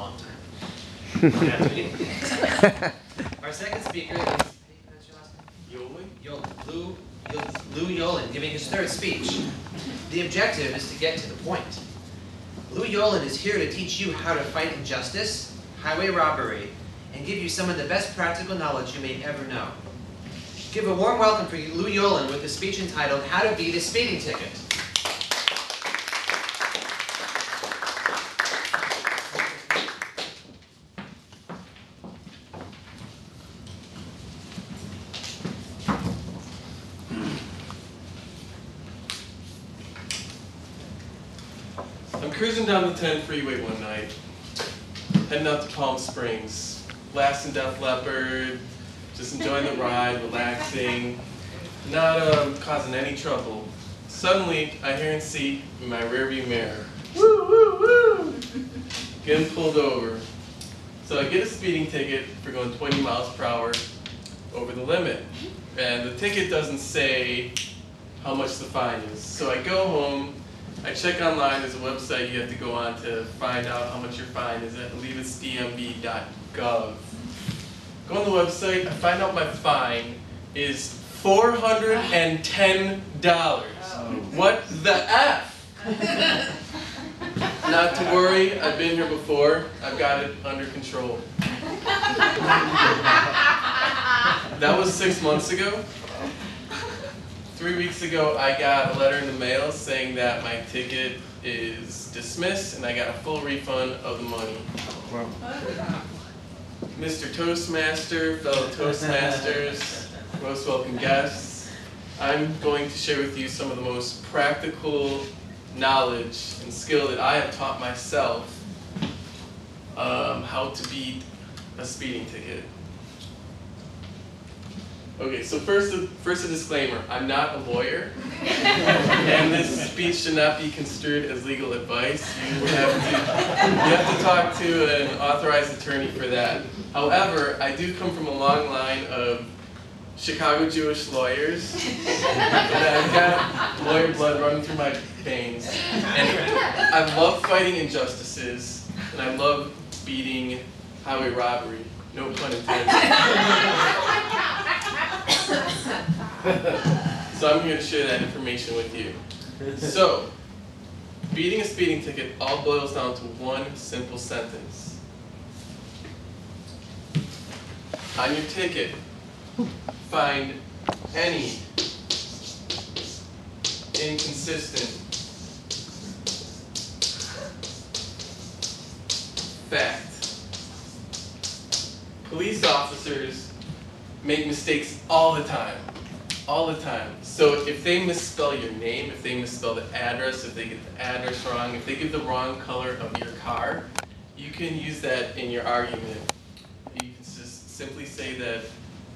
long time. Our second speaker is, how do you pronounce your last name? Yoelin. Lou Yoelin, giving his third speech. The objective is to get to the point. Lou Yoelin is here to teach you how to fight injustice, highway robbery, and give you some of the best practical knowledge you may ever know. Give a warm welcome for Lou Yoelin with a speech entitled, How to Beat a Speeding Ticket. I'm cruising down the 10 freeway one night, heading out to Palm Springs, blasting Def Leppard, just enjoying the ride, relaxing, not causing any trouble. Suddenly, I hear and see in my rearview mirror, woo, woo, woo, getting pulled over. So I get a speeding ticket for going 20 miles per hour over the limit. And the ticket doesn't say how much the fine is. So I go home, I check online, there's a website you have to go on to find out how much your fine is. I believe it's dmv.gov. Go on the website, I find out my fine is $410. What the F? Not to worry, I've been here before. I've got it under control. That was 6 months ago. 3 weeks ago, I got a letter in the mail saying that my ticket is dismissed and I got a full refund of the money. Wow. Mr. Toastmaster, fellow Toastmasters, most welcome guests, I'm going to share with you some of the most practical knowledge and skill that I have taught myself how to beat a speeding ticket. Okay, so first a disclaimer, I'm not a lawyer, and this speech should not be construed as legal advice. You have to talk to an authorized attorney for that. However, I do come from a long line of Chicago Jewish lawyers, and I've got lawyer blood running through my veins. And I love fighting injustices, and I love beating highway robbery. No pun intended. So I'm here to share that information with you. So, beating a speeding ticket all boils down to one simple sentence. On your ticket, find any inconsistent fact. Police officers make mistakes all the time. All the time. So if they misspell your name, if they misspell the address, if they get the address wrong, if they give the wrong color of your car, you can use that in your argument. You can just simply say that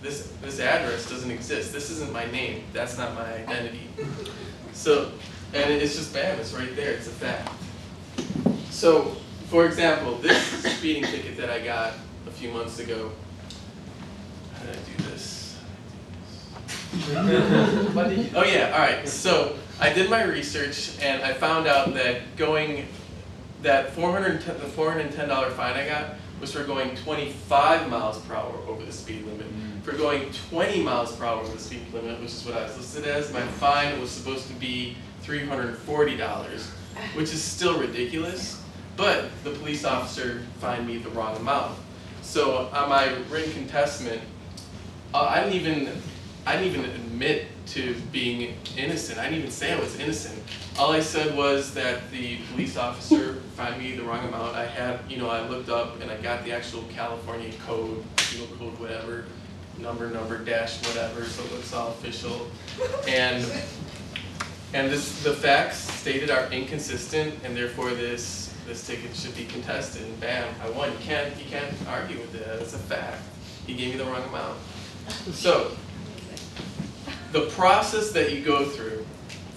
this address doesn't exist. This isn't my name. That's not my identity. So, and it's just bam, it's right there. It's a fact. So, for example, this speeding ticket that I got a few months ago, how did I do this? Oh yeah, alright, so I did my research and I found out that the $410 fine I got was for going 25 miles per hour over the speed limit. For going 20 miles per hour over the speed limit, which is what I was listed as, my fine was supposed to be $340, which is still ridiculous, but the police officer fined me the wrong amount. So on my written contestment, I didn't even admit to being innocent. I didn't even say I was innocent. All I said was that the police officer fined me the wrong amount. I had, I looked up and I got the actual California code, penal code, whatever, number, dash, whatever, so it looks all official. And the facts stated are inconsistent, and therefore this ticket should be contested. And bam, I won. You can't argue with it. It's a fact. He gave me the wrong amount. So, the process that you go through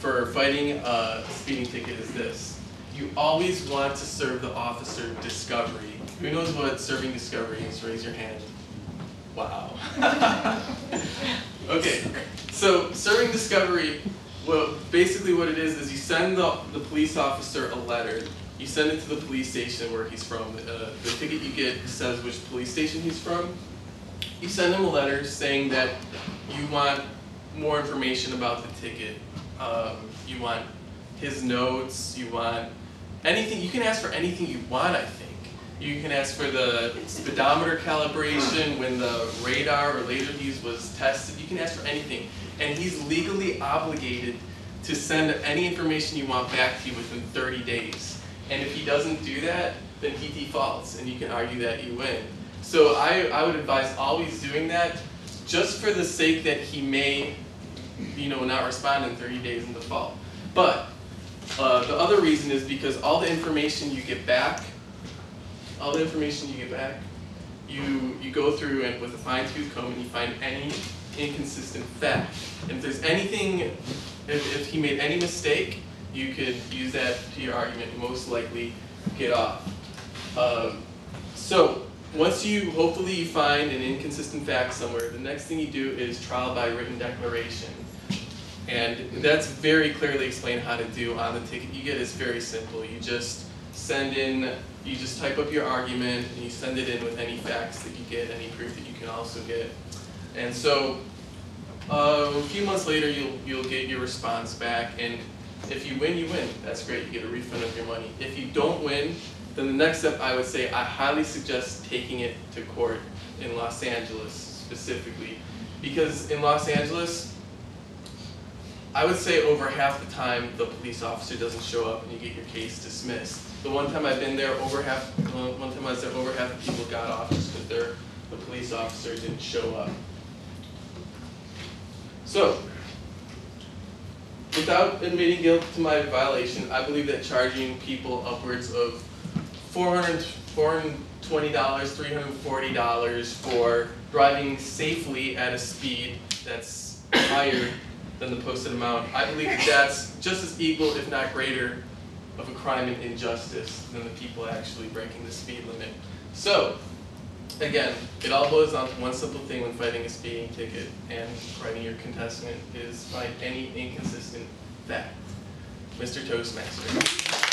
for fighting a speeding ticket is this. You always want to serve the officer discovery. Who knows what serving discovery is? Raise your hand. Wow. Okay, so serving discovery, well, basically what it is you send the police officer a letter You send it to the police station where he's from. The ticket you get says which police station he's from. You send him a letter saying that you want more information about the ticket. You want his notes, you want anything. You can ask for anything you want, I think. You can ask for the speedometer calibration, when the radar or laser he used was tested. You can ask for anything. And he's legally obligated to send any information you want back to you within 30 days. And if he doesn't do that, then he defaults, and you can argue that you win. So I would advise always doing that, just for the sake that he may, not respond in 30 days and default. But the other reason is because all the information you get back, you go through and with a fine-tooth comb and you find any inconsistent fact. And if there's anything, if he made any mistake, you could use that to your argument and most likely get off. So once hopefully you find an inconsistent fact somewhere, the next thing you do is trial by written declaration. And that's very clearly explained how to do on the ticket you get. It's very simple. You just you just type up your argument and you send it in with any facts that you get, any proof that you can also get. And so a few months later you'll get your response back, and if you win, you win. That's great. You get a refund of your money. If you don't win, then the next step I would say I highly suggest taking it to court in Los Angeles specifically, because in Los Angeles I would say over half the time the police officer doesn't show up and you get your case dismissed. The one time I've been there, over half the people got off just because the police officer didn't show up. So, without admitting guilt to my violation, I believe that charging people upwards of $420, $340 for driving safely at a speed that's higher than the posted amount, I believe that that's just as equal, if not greater, of a crime and injustice than the people actually breaking the speed limit. So, again, it all boils down to one simple thing when fighting a speeding ticket and writing your contestment is find any inconsistent fact. Mr. Toastmaster.